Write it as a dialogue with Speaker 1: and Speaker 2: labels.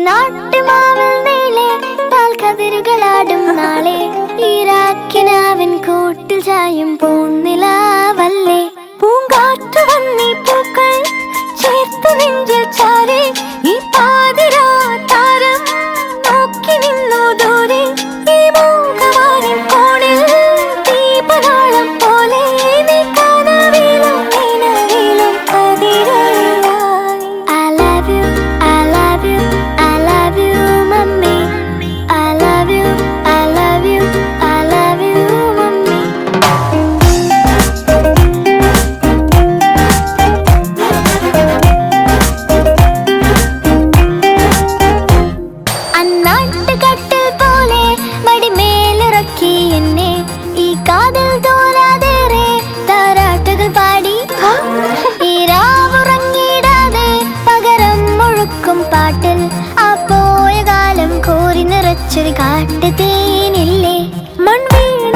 Speaker 1: നാട്ടുമാവിൽ നീളെ പാൽക്കതിരുകളാടും നാളെ ഈരാക്കിനാവിൻ കൂട്ടിൽ ചായും പൂന്നിലാവല്ലേ പൂങ്കാറ്റു വന്നീ പൂക്കൾ ചേർത്തു നെഞ്ചിൽ ചാരെ ഈ പാതിരാ താരം നോക്കി നിന്നു ദൂരെ ഈ മൂകമാരിൻ കോണിൽ ദീപനാളം പോലെ നീ കനവിലും നിലവിലും കതിരൊളിയായി. I love you, I love you, I love you, mummy. I love you, I love you, I love you, mummy. അന്നാട്ടുകട്ടിൽ പോലെ മടിമേലിറക്കി എന്നെ ഈ കാതിൽ തോരാതേറെ താരാട്ടുകൾ പാടി ഈ രാവുറങ്ങിടാതെ പകരം മുഴുക്കും പാട്ടിൽ ആ പോയ കാലം കോരി നിറച്ചൊരു കാട്ടുതേനില്ലേ മൺവീണ